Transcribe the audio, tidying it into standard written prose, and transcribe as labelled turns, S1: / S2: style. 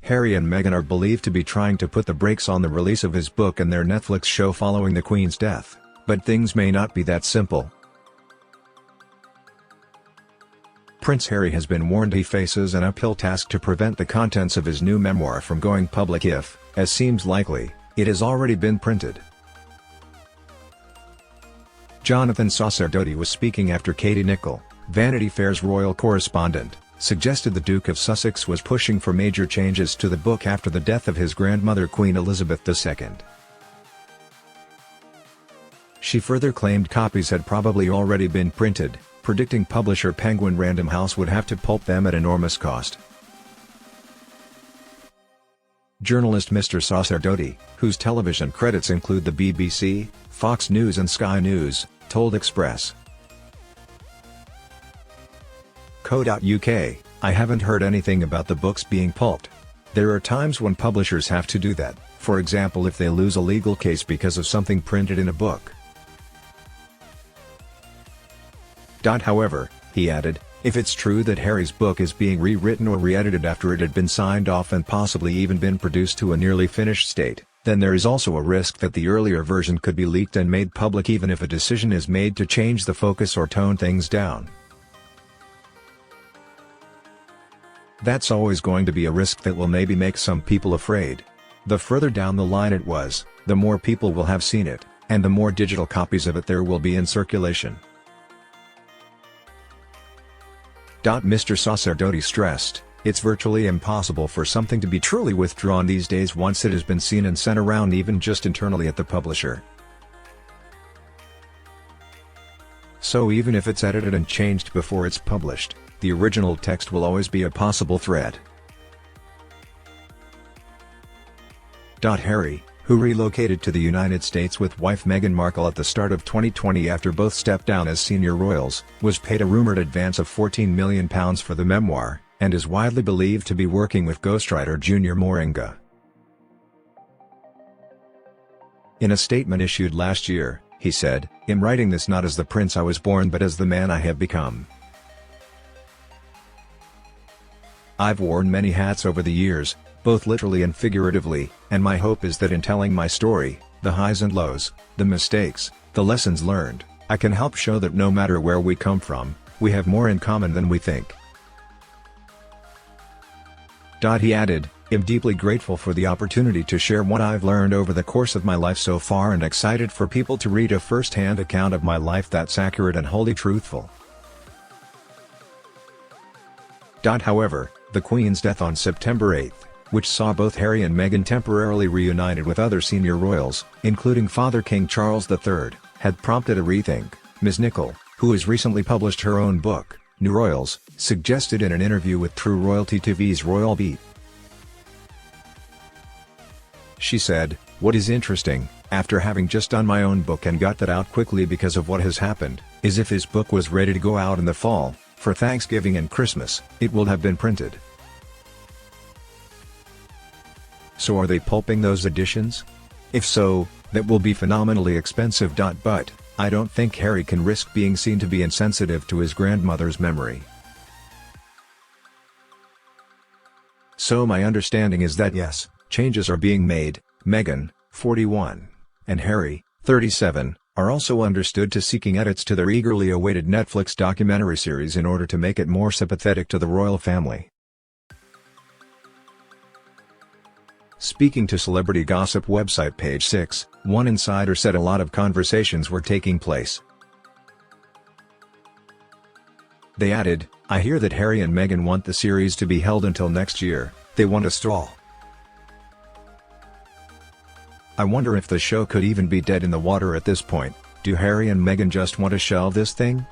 S1: Harry and Meghan are believed to be trying to put the brakes on the release of his book and their Netflix show following the Queen's death, but things may not be that simple. Prince Harry has been warned he faces an uphill task to prevent the contents of his new memoir from going public if, as seems likely, it has already been printed. Jonathan Sacerdote was speaking after Katie Nicholl, Vanity Fair's royal correspondent, suggested the Duke of Sussex was pushing for major changes to the book after the death of his grandmother Queen Elizabeth II. She further claimed copies had probably already been printed, predicting publisher Penguin Random House would have to pulp them at enormous cost. Journalist Mr. Sacerdote, whose television credits include the BBC, Fox News and Sky News, told Express. Co.uk, I haven't heard anything about the books being pulped. There are times when publishers have to do that, for example if they lose a legal case because of something printed in a book. However, he added, if it's true that Harry's book is being rewritten or re-edited after it had been signed off and possibly even been produced to a nearly finished state, then there is also a risk that the earlier version could be leaked and made public even if a decision is made to change the focus or tone things down. That's always going to be a risk that will maybe make some people afraid. The further down the line it was, the more people will have seen it, and the more digital copies of it there will be in circulation. Mr. Sacerdote stressed, it's virtually impossible for something to be truly withdrawn these days once it has been seen and sent around even just internally at the publisher. So even if it's edited and changed before it's published, the original text will always be a possible threat. Harry, who relocated to the United States with wife Meghan Markle at the start of 2020 after both stepped down as senior royals, was paid a rumored advance of £14 million for the memoir, and is widely believed to be working with ghostwriter Junior Moringa. In a statement issued last year, he said, "I'm writing this not as the prince I was born but as the man I have become. I've worn many hats over the years, both literally and figuratively, and my hope is that in telling my story, the highs and lows, the mistakes, the lessons learned, I can help show that no matter where we come from, we have more in common than we think." He added, "I'm deeply grateful for the opportunity to share what I've learned over the course of my life so far and excited for people to read a first-hand account of my life that's accurate and wholly truthful." However, the Queen's death on September 8, which saw both Harry and Meghan temporarily reunited with other senior royals, including Father King Charles III, had prompted a rethink, Ms. Nicholl, who has recently published her own book, New Royals, suggested in an interview with True Royalty TV's Royal Beat. She said, "What is interesting, after having just done my own book and got that out quickly because of what has happened, is if his book was ready to go out in the fall, for Thanksgiving and Christmas, it will have been printed. So are they pulping those editions? If so, that will be phenomenally expensive. But I don't think Harry can risk being seen to be insensitive to his grandmother's memory. So my understanding is that yes, changes are being made. Meghan, 41, and Harry, 37, are also understood to seeking edits to their eagerly awaited Netflix documentary series in order to make it more sympathetic to the royal family." Speaking to celebrity gossip website Page 6, one insider said a lot of conversations were taking place. They added, "I hear that Harry and Meghan want the series to be held until next year, they want a stall. I wonder if the show could even be dead in the water at this point. Do Harry and Meghan just want to shelve this thing?"